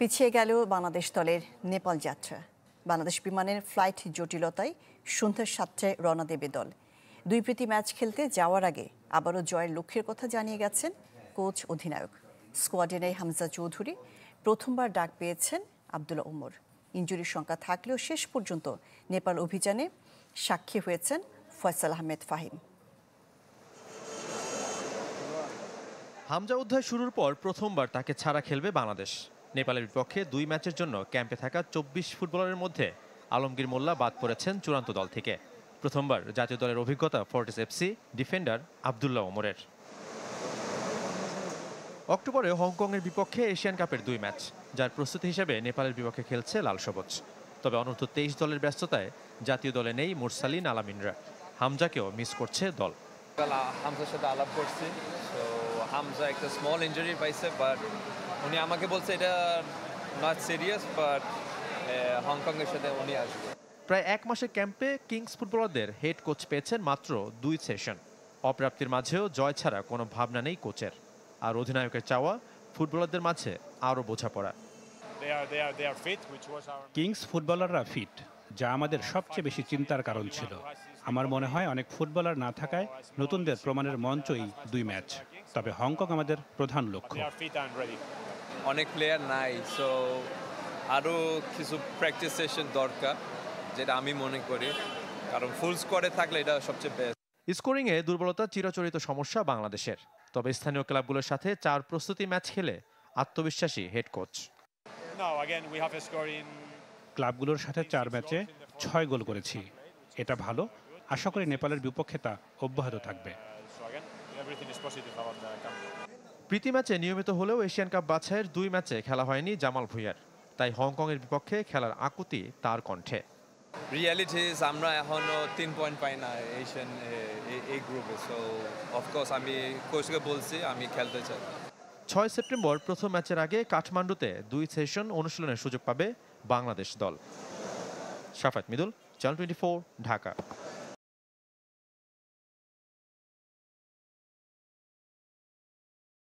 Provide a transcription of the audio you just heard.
পিছিয়ে গেল বাংলাদেশ দলের নেপাল যাত্রা। বাংলাদেশ বিমানের ফ্লাইট জটিলতায় সন্ধ্যা ৭টায় রওনা দেবে দল। দুই প্রীতি ম্যাচ খেলতে যাওয়ার আগে আবারও জয়ের লক্ষ্যের কথা জানিয়ে গেছেন কোচ অধিনায়ক। স্কোয়াডে নেই হামজা চৌধুরী, প্রথমবার ডাক পেয়েছেন আবদুল্লাহ ওমর। ইনজুরির সংখ্যা থাকলেও শেষ পর্যন্ত নেপাল অভিযানে সাক্ষী হয়েছেন ফয়সাল আহমেদ ফাহিম। হামজা অধ্যায় শুরুর পর প্রথমবার তাকে ছাড়া খেলবে বাংলাদেশ। নেপালের বিপক্ষে দুই ম্যাচের জন্য ক্যাম্পে থাকা ২৪ ফুটবলারের মধ্যে আলমগীর মোল্লা বাদ পড়েছেন চূড়ান্ত দল থেকে। প্রথমবার জাতীয় দলের অভিজ্ঞতা ফোর্টিস এফসি ডিফেন্ডার আবদুল্লাহ ওমরের। অক্টোবরে হংকংয়ের বিপক্ষে এশিয়ান কাপের দুই ম্যাচ, যার প্রস্তুতি হিসেবে নেপালের বিপক্ষে খেলছে লাল সবুজ। তবে অনূর্ধ্ব ২৩ দলের ব্যস্ততায় জাতীয় দলে নেই মুরসালিন আলামিনরা। হামজাকেও মিস করছে দল। হামজার সাথে আলাপ করছি, তো হামজা একটা স্মল ইনজুরি পাইছে, বাট উনি আমাকে বলছে এটা নট সিরিয়াস, বাট হংকংয়ের সাথে উনি আসবে। প্রায় এক মাসের ক্যাম্পে কিংস ফুটবলারদের হেড কোচ পেয়েছেন মাত্র 2 সেশন। অপ্রাপ্তির মাঝেও জয় ছাড়া কোনো ভাবনা নেই কোচের। আর অধিনায়কের চাওয়া ফুটবলারদের মাঝে আরও বোঝাপড়া। কিংস ফুটবলাররা ফিট, যা আমাদের সবচেয়ে বেশি চিন্তার কারণ ছিল। আমার মনে হয় অনেক ফুটবলার না থাকায় নতুনদের প্রমাণের মঞ্চই দুই ম্যাচ। তবে হংকং আমাদের প্রধান লক্ষ্য। অনেক প্লেয়ার নাই, সো আরও কিছু প্র্যাকটিস সেশন দরকার, যেটা আমি মনে করি, কারণ ফুল স্কোয়াডে থাকলে এটা সবচেয়ে বেস্ট। স্কোরিংয়ে দুর্বলতা চিরাচরিত সমস্যা বাংলাদেশের। তবে স্থানীয় ক্লাবগুলোর সাথে 4 প্রস্তুতি ম্যাচ খেলে আত্মবিশ্বাসী হেড কোচ। ক্লাবগুলোর সাথে 4 ম্যাচে 6 গোল করেছি, এটা ভালো। আশা করি নেপালের বিপক্ষে তা অব্যাহত থাকবে। প্রীতি ম্যাচে নিয়মিত হলেও এশিয়ান কাপ বাছাইয়ের 2 ম্যাচে খেলা হয়নি জামাল ভুঁইয়ার। তাই হংকংয়ের বিপক্ষে খেলার আকুতি তার কণ্ঠে। রিয়ালিটি আমরা এখনো 3 পয়েন্ট পাই না এশিয়ান এই গ্রুপে, সো অফকোর্স আমি কোচকে বলছি আমি খেলতে চাই। 6 সেপ্টেম্বর প্রথম ম্যাচের আগে কাঠমান্ডুতে 2 সেশন অনুশীলনের সুযোগ পাবে বাংলাদেশ দল। শাফাত মিদুল, চ্যানেল 24, ঢাকা।